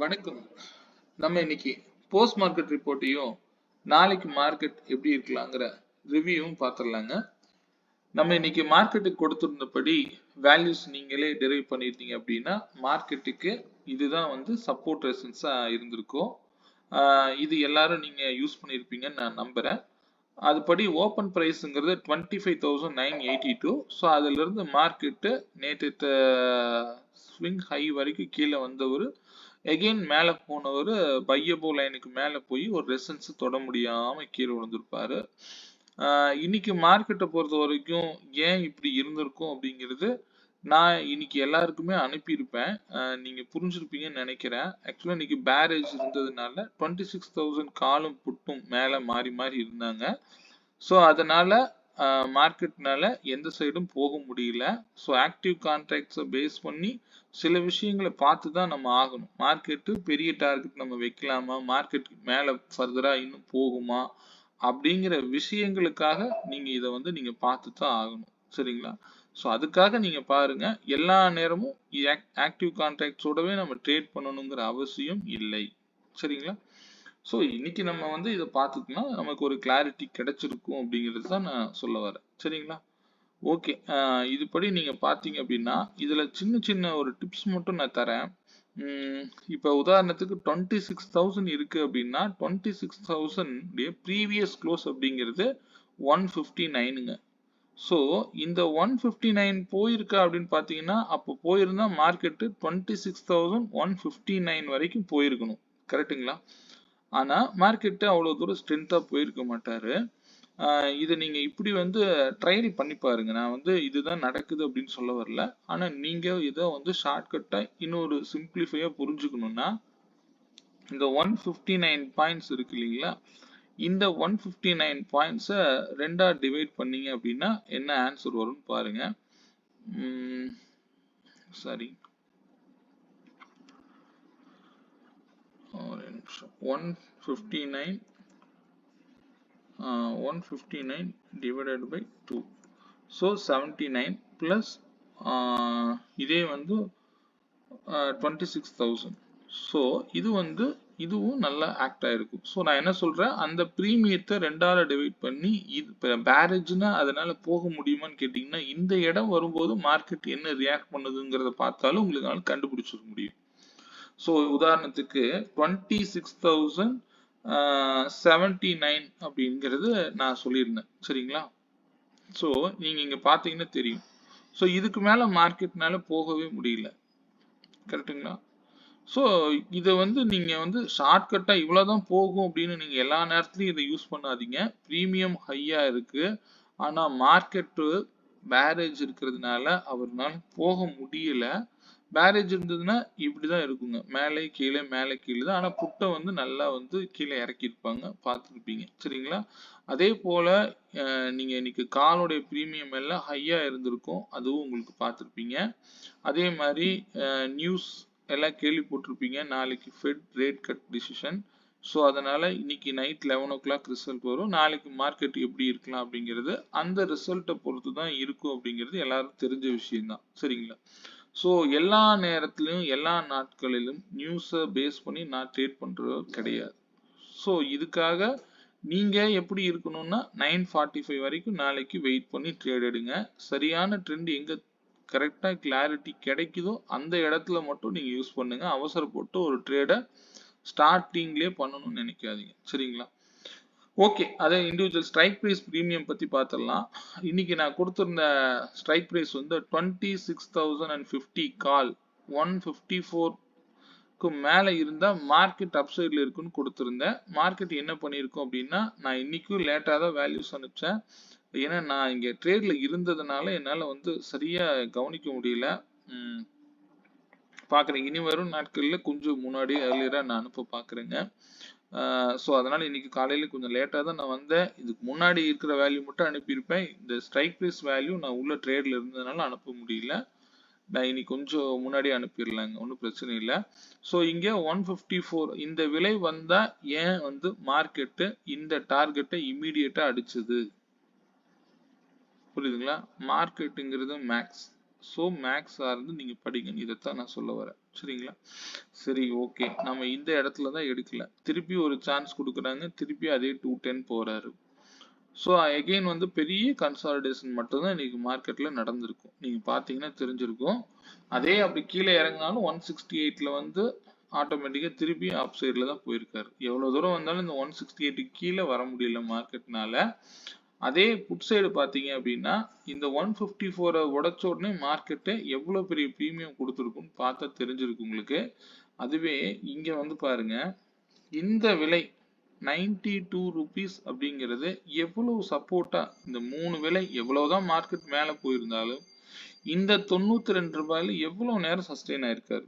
வணக்கம். நம்ம இன்னைக்கு போஸ்ட் மார்க்கெட் ரிப்போர்ட்டையும் நாளைக்கு மார்க்கெட் எப்படி இருக்கலாங்கிற ரிவ்யூவும் பார்த்துடலாங்க. நம்ம இன்னைக்கு மார்க்கெட்டுக்கு கொடுத்திருந்தபடி வேல்யூஸ் நீங்களே டெரைவ் பண்ணியிருந்தீங்க அப்படின்னா மார்க்கெட்டுக்கு இதுதான் வந்து சப்போர்ட் ரெசிஸ்டன்ஸா இருந்திருக்கும். இது எல்லாரும் நீங்க யூஸ் பண்ணியிருப்பீங்கன்னு நான் நம்புறேன். அதுபடி ஓப்பன் ப்ரைஸுங்கிறது 25,982. ஸோ அதிலிருந்து மார்க்கெட்டு நேற்று ஸ்விங் ஹை வரைக்கும் கீழே வந்தவர் எகெயின் மேலே போனவர் பையபோ லைனுக்கு மேலே போய் ஒரு ரெசன்ஸ் தொட முடியாமல் கீழே விழுந்திருப்பாரு. இன்னைக்கு மார்க்கெட்டை பொறுத்த வரைக்கும் ஏன் இப்படி இருந்திருக்கும் அப்படிங்கிறது நான் இன்னைக்கு எல்லாருக்குமே அனுப்பியிருப்பேன். நீங்க புரிஞ்சிருப்பீங்கன்னு நினைக்கிறேன். ஆக்சுவலா இன்னைக்கு பேரேஜ் இருந்ததுனால 26,000 காலும் புட்டும் மேல மாறி மாறி இருந்தாங்க. ஸோ அதனால மார்க்கெட்னால எந்த சைடும் போக முடியல. ஸோ ஆக்டிவ் கான்ட்ராக்ட்ஸை பேஸ் பண்ணி சில விஷயங்களை பார்த்து தான் நம்ம ஆகணும். மார்க்கெட்டு பெரிய டார்கெட் நம்ம வைக்கலாமா, மார்க்கெட்டுக்கு மேலே ஃபர்தரா இன்னும் போகுமா அப்படிங்கிற விஷயங்களுக்காக நீங்க இதை வந்து நீங்க பார்த்து தான் ஆகணும். சரிங்களா? ஸோ அதுக்காக நீங்க பாருங்க. எல்லா நேரமும் ஆக்டிவ் கான்ட்ராக்ட்ஸோடவே நம்ம ட்ரேட் பண்ணணுங்கிற அவசியம் இல்லை. சரிங்களா? ஸோ இன்னைக்கு நம்ம வந்து இதை பார்த்துட்டோம்னா நமக்கு ஒரு கிளாரிட்டி கிடைச்சிருக்கும் அப்படிங்கிறது தான் நான் சொல்ல வரேன். சரிங்களா? ஓகே. இதுபடி நீங்க பார்த்தீங்க அப்படின்னா இதுல சின்ன சின்ன ஒரு டிப்ஸ் மட்டும் நான் தரேன். இப்போ உதாரணத்துக்கு 26,000 இருக்கு அப்படின்னா 26,000 ப்ரீவியஸ் க்ளோஸ் அப்படிங்கிறது 159ங்க. ஸோ இந்த 159 போயிருக்கா அப்படின்னு பார்த்தீங்கன்னா அப்போ போயிருந்தா மார்க்கெட்டு 26,159 வரைக்கும் போயிருக்கணும். கரெக்டுங்களா? ஆனா மார்க்கெட்டு அவ்வளோ தூரம் ஸ்ட்ரென்த்தாக போயிருக்க மாட்டாரு. இதை நீங்க இப்படி வந்து ட்ரையல் பண்ணி பாருங்க. நான் வந்து இதுதான் நடக்குது அப்படின்னு சொல்ல வரல. ஆனா நீங்க இதை வந்து ஷார்ட்கட்டா இன்னொரு சிம்பிளிஃபையா புரிஞ்சுக்கணும்னா இந்த 159 பாயிண்ட்ஸ் இருக்கு இல்லைங்களா, இந்த 159 பாயிண்ட்ஸை ரெண்டா டிவைட் பண்ணீங்க அப்படின்னா என்ன ஆன்சர் வரும்னு பாருங்க. சரி, ஒரு நிமிஷம். 159 divided by 2, so 79 plus இதே வந்து 26,000. ஸோ இது வந்து இதுவும் நல்லா ஆக்ட் ஆயிருக்கும். ஸோ நான் என்ன சொல்றேன், அந்த ப்ரீமியத்தை ரெண்டால டிவைட் பண்ணி இது பேரேஜ்னா அதனால போக முடியுமான்னு கேட்டீங்கன்னா இந்த இடம் வரும்போது மார்க்கெட் என்ன ரியாக்ட் பண்ணுதுங்கிறத பார்த்தாலும் உங்களுக்கு கண்டுபிடிச்சிட முடியும். ஸோ உதாரணத்துக்கு 26,079 அப்படிங்கிறது நான் சொல்லியிருந்தேன். சரிங்களா? ஸோ நீங்க இங்க பாத்தீங்கன்னா தெரியும். ஸோ இதுக்கு மேல மார்க்கெட்னால போகவே முடியல. கரெக்டுங்களா? ஸோ இதை வந்து நீங்க வந்து ஷார்ட்கட்டா இவ்வளவுதான் போகும் அப்படின்னு நீங்க எல்லா நேரத்துலையும் இதை யூஸ் பண்ணாதீங்க. ப்ரீமியம் ஹையா இருக்கு, ஆனா மார்க்கெட்டு பேரேஜ் இருக்கிறதுனால அவர்னால போக முடியல. பேரேஜ் இருந்ததுன்னா இப்படிதான் இருக்குங்க, மேலே கீழே மேலே கீழே தான். ஆனா புட்டை வந்து நல்லா வந்து கீழே இறக்கியிருப்பாங்க, பார்த்துருப்பீங்க. சரிங்களா? அதே போல நீங்க இன்னைக்கு காலோடைய ப்ரீமியம் எல்லாம் ஹையா இருந்திருக்கும், அதுவும் உங்களுக்கு பார்த்துருப்பீங்க. அதே மாதிரி நியூஸ் எல்லாம் கேள்விப்பட்டிருப்பீங்க, நாளைக்கு fed rate cut decision. So அதனால இன்னைக்கு நைட் 11 o'clock ரிசல்ட் வரும். நாளைக்கு மார்க்கெட் எப்படி இருக்கலாம் அப்படிங்கிறது அந்த ரிசல்ட்டை பொறுத்து தான் இருக்கும் அப்படிங்கிறது எல்லாரும் தெரிஞ்ச விஷயம்தான். சரிங்களா? ஸோ எல்லா நேரத்திலும் எல்லா நாட்களிலும் நியூஸை பேஸ் பண்ணி நான் ட்ரேட் பண்றது கிடையாது. ஸோ இதுக்காக நீங்க எப்படி இருக்கணும்னா 9:45 வரைக்கும் நாளைக்கு வெயிட் பண்ணி ட்ரேட் எடுங்க. சரியான ட்ரெண்ட் எங்க கரெக்டா கிளாரிட்டி கிடைக்குதோ அந்த இடத்துல மட்டும் நீங்க யூஸ் பண்ணுங்க. அவசரப்பட்டு ஒரு ட்ரேடை ஸ்டார்டிங்லேயே பண்ணணும்னு நினைக்காதீங்க. சரிங்களா? ஓகே, அதே இண்டிவிஜுவல் ஸ்ட்ரைக் ப்ரைஸ் ப்ரீமியம் பத்தி பார்த்துடலாம். இன்னைக்கு நான் கொடுத்திருந்த ஸ்ட்ரைக் ப்ரைஸ் வந்து 26,050 கால் 154க்கு மேல இருந்தா மார்க்கெட் அப்சைட்ல இருக்குன்னு கொடுத்திருந்தேன். மார்க்கெட் என்ன பண்ணிருக்கும் அப்படின்னா, நான் இன்னைக்கும் லேட்டா தான் வேல்யூஸ் அனுப்பிச்சேன். ஏன்னா நான் இங்க ட்ரேட்ல இருந்ததுனால என்னால வந்து சரியா கவனிக்க முடியல. பாக்குறேன், இனி வரும் நாட்கள்ல கொஞ்சம் முன்னாடி ஏர்லியரா நான் அனுப்ப பாக்குறேங்க. ஸோ அதனால இன்னைக்கு காலையில கொஞ்சம் லேட்டா தான் நான் வந்தேன். இதுக்கு முன்னாடி இருக்கிற வேல்யூ மட்டும் அனுப்பியிருப்பேன். இந்த ஸ்ட்ரைக் ப்ரைஸ் வேல்யூ நான் உள்ள ட்ரேட்ல இருந்ததுனால அனுப்ப முடியல. நான் இன்னைக்கு கொஞ்சம் முன்னாடி அனுப்பிடலாங்க, ஒன்றும் பிரச்சனை இல்லை. ஸோ இங்க 154 இந்த விலை வந்தா ஏன் வந்து மார்க்கெட்டு இந்த டார்கெட்டை இம்மீடியட்டா அடிச்சது, புரியுதுங்களா? மார்க்கெட்டுங்கிறது மேக்ஸ். ஸோ மேக்ஸ் சார்ந்து நீங்க படிங்க, இதைத்தான் நான் சொல்ல வரேன். சரிங்களா? சரி, ஓகே. நம்ம இந்த இடத்துல தான் எடுக்கல, திருப்பி ஒரு சான்ஸ் கொடுக்குறாங்க, திருப்பி அதே 210 போறாரு. ஸோ அகெயின் வந்து பெரிய கன்சாலிடேஷன் மட்டும்தான் இன்னைக்கு மார்க்கெட்ல நடந்திருக்கும். நீங்க பாத்தீங்கன்னா தெரிஞ்சிருக்கும். அதே அப்படி கீழே இறங்கினாலும் 168ல வந்து ஆட்டோமேட்டிக்கா திருப்பி அப் சைட்ல தான் போயிருக்காரு. எவ்வளவு தூரம் வந்தாலும் இந்த 168 கீழே வர முடியல மார்க்கெட்னால. அதே புட் சைடு பாத்தீங்க அப்படின்னா இந்த 154 உடைச்ச உடனே மார்க்கெட்டு எவ்வளவு பெரிய பிரீமியம் கொடுத்துருக்குன்னு பார்த்தா தெரிஞ்சிருக்கு உங்களுக்கு. அதுவே இங்க வந்து பாருங்க, இந்த விலை 92 rupees அப்படிங்கிறது எவ்வளவு சப்போர்ட்டா, இந்த 3 விலை எவ்வளவுதான் மார்க்கெட் மேல போயிருந்தாலும் இந்த 92 ரூபாயில எவ்வளவு நேரம் சஸ்டெயின் ஆயிருக்காரு.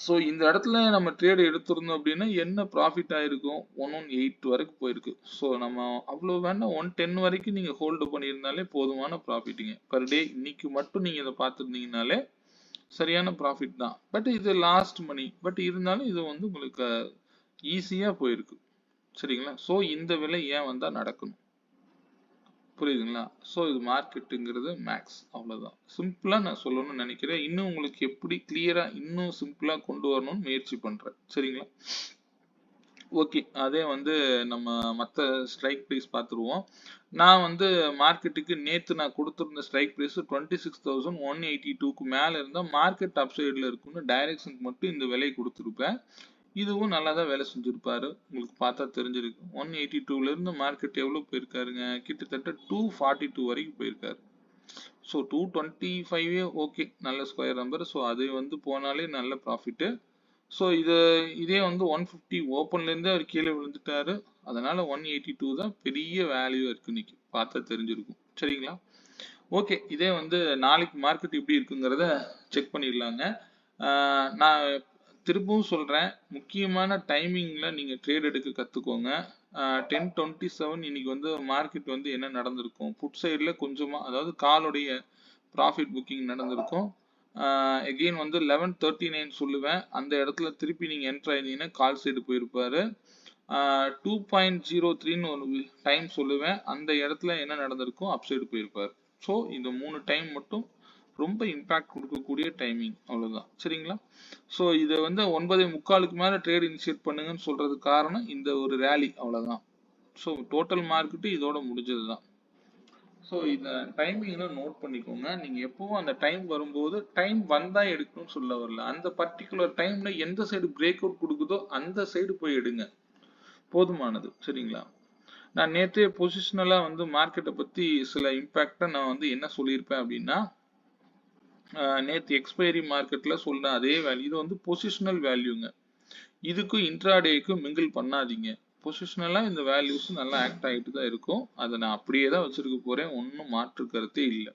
ஸோ இந்த இடத்துல நம்ம ட்ரேட் எடுத்திருந்தோம் அப்படின்னா என்ன ப்ராஃபிட் ஆயிருக்கும், 118 வரைக்கும் போயிருக்கு. ஸோ நம்ம அவ்வளவு வேண்டாம், 110 வரைக்கும் நீங்க ஹோல்டு பண்ணியிருந்தாலே போதுமான ப்ராஃபிட்டுங்க பர் டே. இன்னைக்கு மட்டும் நீங்க இதை பார்த்துருந்தீங்கனாலே சரியான ப்ராஃபிட் தான். பட் இது லாஸ்ட் மணி, பட் இருந்தாலும் இது வந்து உங்களுக்கு ஈஸியா போயிருக்கு. சரிங்களா? ஸோ இந்த விலை ஏன் வந்தா நடக்கணும், புரியுதுங்களா? ஸோ இது மார்க்கெட்டுங்கிறது மேக்ஸ், அவ்வளவுதான். சிம்பிளா நான் சொல்லணும்னு நினைக்கிறேன். இன்னும் உங்களுக்கு எப்படி கிளியரா இன்னும் சிம்பிளா கொண்டு வரணும்னு முயற்சி பண்றேன். சரிங்களா? ஓகே, அதே வந்து நம்ம மற்ற ஸ்ட்ரைக் ப்ரைஸ் பார்த்துருவோம். நான் வந்து மார்க்கெட்டுக்கு நேற்று நான் கொடுத்துருந்த ஸ்ட்ரைக் ப்ரைஸ் 26,182க்கு மேலே இருந்தால் மார்க்கெட் அப்சைடில் இருக்குன்னு டைரக்ஷனுக்கு மட்டும் இந்த விலை கொடுத்துருப்பேன். இதுவும் நல்லா தான் வேலை செஞ்சிருப்பாரு, உங்களுக்கு பார்த்தா தெரிஞ்சிருக்கு. 182ல இருந்து மார்க்கெட் எவ்வளவு போயிருக்காருங்க, கிட்டத்தட்ட 242 வரைக்கும் போயிருக்காரு. ஸோ 225 ஓகே, நல்ல ஸ்கொயர் நம்பர். ஸோ அது வந்து போனாலே நல்ல ப்ராஃபிட்டு. ஸோ இதே வந்து 150 ஓப்பன்ல இருந்து அவர் கீழே விழுந்துட்டாரு, அதனால 182 தான் பெரிய வேல்யூ இருக்கு இன்னைக்கு, பார்த்தா தெரிஞ்சிருக்கும். சரிங்களா? ஓகே, இதே வந்து நாளைக்கு மார்க்கெட் எப்படி இருக்குங்கிறத செக் பண்ணிடலாங்க. நான் திரும்பவும் சொல்றேன், முக்கியமான டைமிங்ல நீங்க ட்ரேட் எடுக்க கத்துக்கோங்க. 10:27 இன்னைக்கு வந்து மார்க்கெட் வந்து என்ன நடந்திருக்கும், புட் சைடுல கொஞ்சமா, அதாவது காலுடைய ப்ராஃபிட் புக்கிங் நடந்திருக்கும். எகெயின் வந்து 11:39 சொல்லுவேன், அந்த இடத்துல திருப்பி நீங்க என்டர் ஆயிருந்தீங்கன்னா கால் சைடு போயிருப்பாரு. 2.03ன்னு ஒரு டைம் சொல்லுவேன், அந்த இடத்துல என்ன நடந்திருக்கும், அப் சைடு போயிருப்பாரு. ஸோ இந்த 3 டைம் மட்டும் ரொம்ப இம்பாக்ட் கொடுக்கக்கூடிய டைமிங், அவ்வளவுதான். சரிங்களா? ஸோ இதை வந்து 9:45க்கு மேல ட்ரேட் இனிஷியேட் பண்ணுங்கன்னு சொல்றதுக்கு காரணம் இந்த ஒரு ரேலி, அவ்வளவுதான். ஸோ டோட்டல் மார்க்கெட் இதோட முடிஞ்சதுதான். ஸோ இந்த டைமிங்ல நோட் பண்ணிக்கோங்க. நீங்க எப்பவும் அந்த டைம் வரும்போது டைம் வந்தா எடுக்கணும்னு சொல்ல வரல, அந்த பர்டிகுலர் டைம்ல எந்த சைடு பிரேக் அவுட் கொடுக்குதோ அந்த சைடு போய் எடுங்க, போதுமானது. சரிங்களா? நான் நேற்றே பொசிஷனலா வந்து மார்க்கெட்டை பத்தி சில இம்பாக்டை நான் வந்து என்ன சொல்லியிருப்பேன் அப்படின்னா, நேற்று எக்ஸ்பைரி மார்க்கெட்ல சொன்ன அதே வேல்யூ, இது வந்து பொசிஷனல் வேல்யூங்க. இதுக்கும் இன்ட்ராடேக்கும் மிங்கிள் பண்ணாதீங்க. பொசிஷனலா இந்த வேல்யூஸ் நல்லா ஆக்ட் ஆகிட்டு தான் இருக்கும், அதை நான் அப்படியே தான் வச்சிருக்க போறேன், ஒன்றும் மாற்று கருத்தே இல்லை.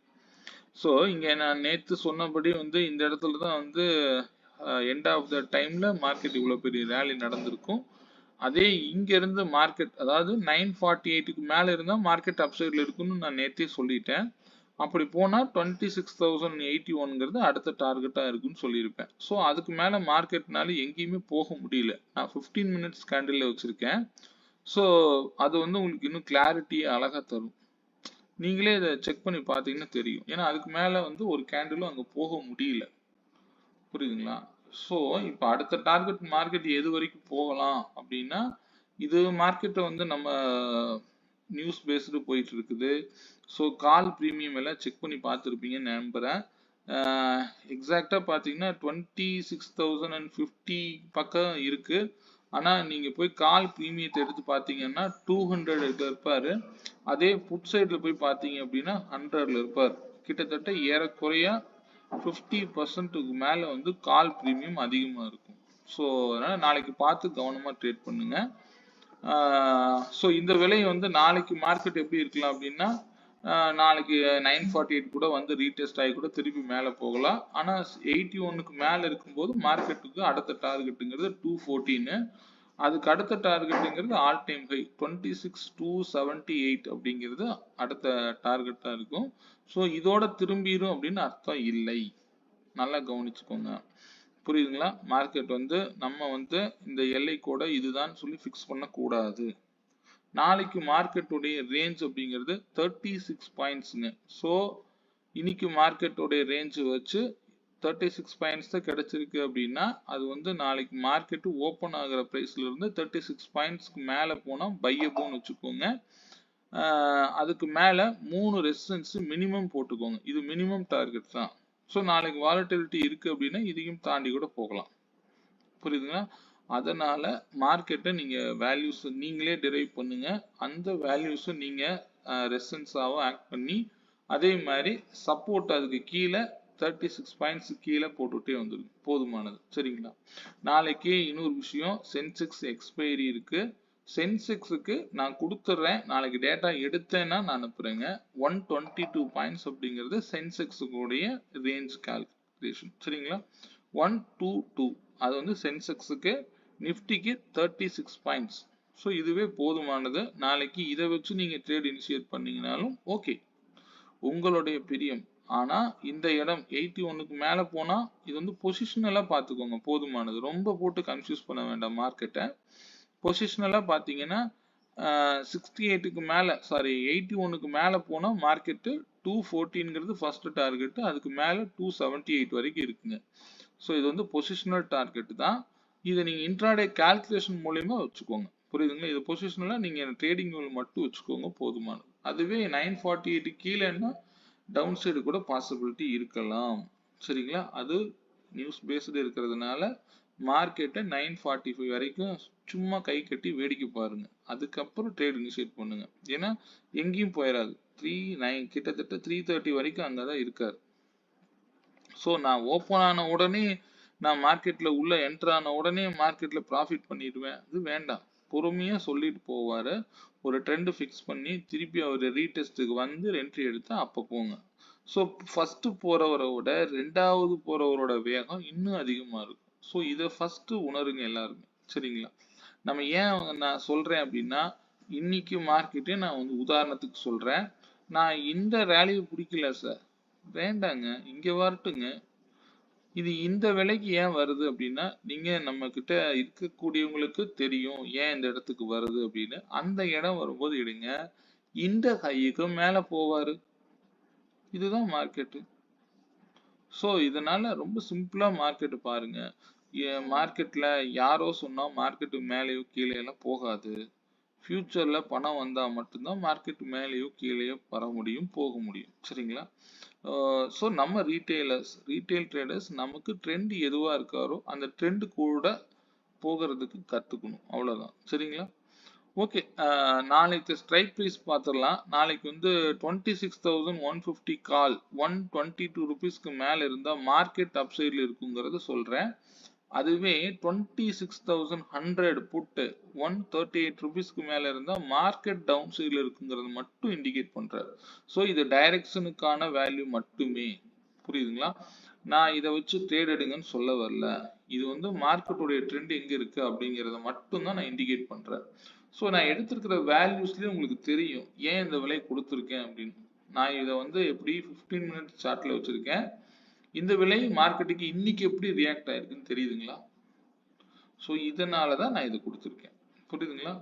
ஸோ இங்க நான் நேற்று சொன்னபடி வந்து இந்த இடத்துல தான் வந்து எண்ட் ஆஃப் த டைம்ல மார்க்கெட் இவ்வளவு பெரிய ரேலி நடந்திருக்கும். அதே இங்க இருந்து மார்க்கெட், அதாவது 948க்கு மேல இருந்தா மார்க்கெட் அப்சைட்ல இருக்குன்னு நான் நேற்றே சொல்லிட்டேன். அப்படி போனா 26,081ங்கிறது அடுத்த டார்கெட்டா இருக்குன்னு சொல்லியிருப்பேன். ஸோ அதுக்கு மேல மார்க்கெட்னால எங்கேயுமே போக முடியல. நான் 15 மினிட்ஸ் கேண்டில் வச்சிருக்கேன். ஸோ அது வந்து உங்களுக்கு இன்னும் கிளாரிட்டியை அழகா தரும். நீங்களே இதை செக் பண்ணி பார்த்தீங்கன்னா தெரியும். ஏன்னா அதுக்கு மேல வந்து ஒரு கேண்டிலும் அங்க போக முடியல, புரியுதுங்களா? ஸோ இப்போ அடுத்த டார்கெட் மார்க்கெட் எது வரைக்கும் போகலாம் அப்படின்னா, இது மார்க்கெட்டை வந்து நம்ம நியூஸ் பேஸ்டு போயிட்டு இருக்குது. ஸோ கால் ப்ரீமியம் எல்லாம் செக் பண்ணி பார்த்துருப்பீங்கன்னு நம்புறேன். எக்ஸாக்டா பார்த்தீங்கன்னா 26,050 பக்கம் இருக்கு. ஆனா நீங்க போய் கால் ப்ரீமியத்தை எடுத்து பார்த்தீங்கன்னா 200 இருப்பாரு. அதே புட் சைட்ல போய் பார்த்தீங்க அப்படின்னா 100ல இருப்பார். கிட்டத்தட்ட ஏறக்குறைய 50%க்கு மேல வந்து கால் ப்ரீமியம் அதிகமா இருக்கும். ஸோ அதனால நாளைக்கு பார்த்து கவனமா ட்ரேட் பண்ணுங்க. ஸோ இந்த விலை வந்து நாளைக்கு மார்க்கெட் எப்படி இருக்கலாம் அப்படின்னா, நாளைக்கு 948 கூட வந்து ரீடெஸ்ட் ஆகி கூட திருப்பி மேலே போகலாம். ஆனால் 81க்கு மேலே இருக்கும்போது மார்க்கெட்டுக்கு அடுத்த டார்கெட்டுங்கிறது 214, அதுக்கு அடுத்த டார்கெட்டுங்கிறது ஆல் டைம் ஹை 26,278 அப்படிங்கிறது அடுத்த டார்கெட்டாக இருக்கும். ஸோ இதோட திரும்பிடும் அப்படின்னு அர்த்தம் இல்லை, நல்லா கவனிச்சுக்கோங்க, புரியுதுங்களா? மார்க்கெட் வந்து நம்ம வந்து இந்த எல்லை கூட இதுதான் சொல்லி ஃபிக்ஸ் பண்ணக்கூடாது. நாளைக்கு மார்க்கெட்டுடைய ரேஞ்ச் அப்படிங்கிறது 36 பாயிண்ட்ஸுங்க. ஸோ இன்னைக்கு மார்க்கெட்டோடைய ரேஞ்ச் வச்சு 36 பாயிண்ட்ஸ் தான் கிடைச்சிருக்கு அப்படின்னா அது வந்து நாளைக்கு மார்க்கெட் ஓப்பன் ஆகிற பிரைஸ்ல இருந்து 36 பாயிண்ட்ஸ்க்கு மேல போனா பையபோன்னு வச்சுக்கோங்க. அதுக்கு மேல 3 ரெசிஸ்டன்ஸ் மினிமம் போட்டுக்கோங்க. இது மினிமம் டார்கெட் தான். ஸோ நாளைக்கு வாலட்டிலிட்டி இருக்கு அப்படின்னா இதையும் தாண்டி கூட போகலாம். புரியுதுங்களா? அதனால மார்க்கெட்டை நீங்க வேல்யூஸ் நீங்களே டிரைவ் பண்ணுங்க. அந்த வேல்யூஸை நீங்க ரெசிஸ்டன்ஸாவும் ஆக்ட் பண்ணி அதே மாதிரி சப்போர்ட் அதுக்கு கீழே 36 பாயிண்ட்ஸ் கீழே போட்டுட்டே வந்துடும், போதுமானது. சரிங்களா? நாளைக்கு இன்னொரு விஷயம், சென்செக்ஸ் எக்ஸ்பைரி இருக்கு. சென்செக்ஸுக்கு நான் கொடுத்துட்றேன், நாளைக்கு டேட்டா எடுத்தேன்னா நான் அனுப்புறேங்க. 122 பாயிண்ட்ஸ் அப்படிங்கிறது சென்செக்ஸுடைய ரேஞ்ச் கால்குலேஷன். சரிங்களா? 122 அது வந்து சென்செக்ஸுக்கு, நிஃப்டிக்கு 36 பாயிண்ட்ஸ். ஸோ இதுவே போதுமானது. நாளைக்கு இதை வச்சு நீங்க ட்ரேட் இனிஷியேட் பண்ணீங்கனாலும் ஓகே, உங்களுடைய பிரியம். ஆனா இந்த இடம் 81க்கு மேல போனா இது வந்து பொசிஷனலா பார்த்துக்கோங்க, போதுமானது. ரொம்ப போட்டு கன்ஃபியூஸ் பண்ண வேண்டாம் மார்க்கெட்டை. பொசிஷனலா பார்த்தீங்கன்னா 68க்கு மேல, சாரி 81க்கு மேல போனா மார்க்கெட்டு 214ங்கிறது ஃபர்ஸ்ட் டார்கெட், அதுக்கு மேல 278 வரைக்கும் இருக்குங்க. ஸோ இது வந்து பொசிஷனல் டார்கெட் தான். இதை நீங்க இன்ட்ராடே கால்குலேஷன் மூலியமா வச்சுக்கோங்க. புரியுதுங்களா? இது பொசிஷனலா நீங்க ட்ரேடிங் வியூல மட்டும் வச்சுக்கோங்க, போதுமானது. அதுவே 948 கீழேன்னா டவுன் சைடு கூட பாசிபிலிட்டி இருக்கலாம். சரிங்களா? அது நியூஸ் பேஸ்டு இருக்கிறதுனால மார்க்கெட்டை 945 வரைக்கும் சும்மா கை கட்டி வேடிக்கை பாருங்க. அதுக்கப்புறம் ட்ரேட் இனிஷியேட் பண்ணுங்க. ஏன்னா எங்கேயும் போயிடாது. 39 கிட்டத்தட்ட 330 வரைக்கும் அங்கதான் இருக்காரு. ஸோ நான் ஓப்பன் ஆன உடனே நான் மார்க்கெட்ல உள்ள என்டர் ஆன உடனே மார்க்கெட்ல ப்ராஃபிட் பண்ணிடுவேன், அது வேண்டாம். பொறுமையா சொல்லிட்டு போவாரு. ஒரு ட்ரெண்ட் ஃபிக்ஸ் பண்ணி திருப்பி அவர் ரீடெஸ்ட்டுக்கு வந்து என்ட்ரி எடுத்தா அப்போ போங்க. ஸோ ஃபர்ஸ்ட் போறவரை விட ரெண்டாவது போறவரோட வேகம் இன்னும் அதிகமா இருக்கும். ஸோ இதை ஃபர்ஸ்ட் உணருங்க எல்லாருமே. சரிங்களா? நம்ம ஏன் நான் சொல்றேன் அப்படின்னா, இன்னைக்கு மார்க்கெட்டே நான் வந்து உதாரணத்துக்கு சொல்றேன். நான் இந்த ரேலியை பிடிக்கல சார், வேண்டாங்க, இங்க வரட்டுங்க. இது இந்த விலைக்கு ஏன் வருது அப்படின்னா, நீங்க நம்ம கிட்ட இருக்கக்கூடியவங்களுக்கு தெரியும் ஏன் இந்த இடத்துக்கு வருது அப்படின்னு. அந்த இடம் வரும்போது எடுங்க. இந்த ஹைக்கு மேல போவாரு. இதுதான் மார்க்கெட்டு. ஸோ இதனால ரொம்ப சிம்பிளா மார்க்கெட் பாருங்க. மார்க்கெட்ல யாரோ சொன்னா மார்க்கெட்டு மேலேயோ கீழே எல்லாம் போகாது. ஃபியூச்சர்ல பணம் வந்தா மட்டும்தான் மார்க்கெட் மேலேயோ கீழேயோ வர முடியும், போக முடியும். சரிங்களா? ஸோ நம்ம ரீட்டைல் ட்ரேடர்ஸ் நமக்கு ட்ரெண்ட் எதுவா இருக்காரோ அந்த ட்ரெண்ட் கூட போகிறதுக்கு கத்துக்கணும், அவ்வளவுதான். சரிங்களா? ஓகே, நாளைக்கு ஸ்ட்ரைக் ப்ரைஸ் பார்த்துடலாம். நாளைக்கு வந்து 26,150 கால் 122 ருபீஸ்க்கு மேல இருந்தா மார்க்கெட் அப்சைட்ல இருக்குங்கிறத சொல்றேன். அதுவே 26,100 புட்டு 138 ருபீஸ்க்கு மேல இருந்தா மார்க்கெட் டவுன் சைட்ல இருக்குங்கிறது மட்டும் இண்டிகேட் பண்றாரு. ஸோ இது டைரக்ஷனுக்கான வேல்யூ மட்டுமே. புரியுதுங்களா? நான் இதை வச்சு ட்ரேட் எடுங்கன்னு சொல்ல வரல. இது வந்து மார்க்கெட்டுடைய ட்ரெண்ட் எங்க இருக்கு அப்படிங்கிறத மட்டும் தான் நான் இண்டிகேட் பண்றேன். ஸோ நான் எடுத்திருக்கிற வேல்யூஸ்லயே உங்களுக்கு தெரியும் ஏன் இந்த விலை கொடுத்துருக்கேன் அப்படின்னு. நான் இதை வந்து எப்படி 15 மினிட்ஸ் சார்ட்ல வச்சிருக்கேன். இந்த விலை மார்க்கெட்டுக்கு இன்னைக்கு எப்படி ரியாக்ட் ஆயிருக்குன்னு தெரியுதுங்களா? ஸோ இதனாலதான் நான் இதை கொடுத்துருக்கேன். புரியுதுங்களா?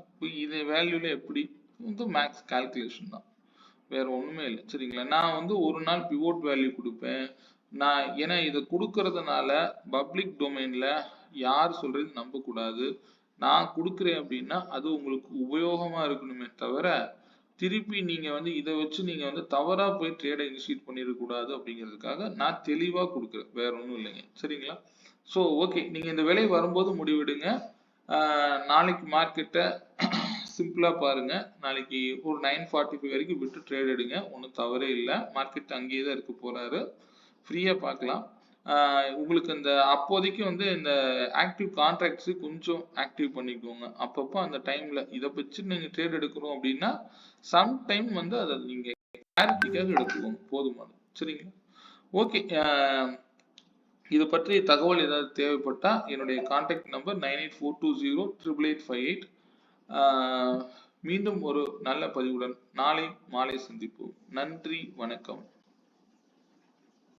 இது வேல்யூல எப்படி வந்து மேக்ஸ் கால்குலேஷன் தான், வேற ஒண்ணுமே இல்லை. சரிங்களா? நான் வந்து ஒரு நாள் பிவோட் வேல்யூ கொடுப்பேன். நான் ஏன்னா இதை கொடுக்கறதுனால பப்ளிக் டொமைன்ல யார் சொல்றது நம்ப கூடாது. நான் கொடுக்குறேன் அப்படின்னா அது உங்களுக்கு உபயோகமா இருக்கணுமே தவிர திருப்பி நீங்க வந்து இதை வச்சு நீங்க வந்து தவறா போய் ட்ரேடை இனிஷியேட் பண்ணிடக்கூடாது அப்படிங்கிறதுக்காக நான் தெளிவா கொடுக்குறேன், வேற ஒன்றும் இல்லைங்க. சரிங்களா? ஸோ ஓகே, நீங்க இந்த விலை வரும்போது முடிவெடுங்க. நாளைக்கு மார்க்கெட்டை சிம்பிளா பாருங்க. நாளைக்கு ஒரு 945 வரைக்கும் விட்டு ட்ரேட் எடுங்க, ஒன்றும் தவறே இல்லை. மார்க்கெட் அங்கேயே தான் இருக்க போறாரு, ஃப்ரீயா பார்க்கலாம். உங்களுக்கு இந்த அப்போதைக்கு வந்து இந்த ஆக்டிவ் கான்ட்ராக்ட்ஸ் கொஞ்சம் ஆக்டிவ் பண்ணிக்கோங்க. அப்பப்போ அந்த டைம்ல இதை வச்சு நீங்க ட்ரேட் எடுக்கணும் அப்படின்னா சம் டைம் வந்து அதை நீங்க கிளாரிட்டிக்காக எடுத்துக்கோங்க, போதுமானது. சரிங்களா? ஓகே, இதை பற்றி தகவல் ஏதாவது தேவைப்பட்டா என்னுடைய கான்டாக்ட் நம்பர் 9842088858. மீண்டும் ஒரு நல்ல பதிவுடன் நாளை மாலை சந்திப்போம். நன்றி, வணக்கம்.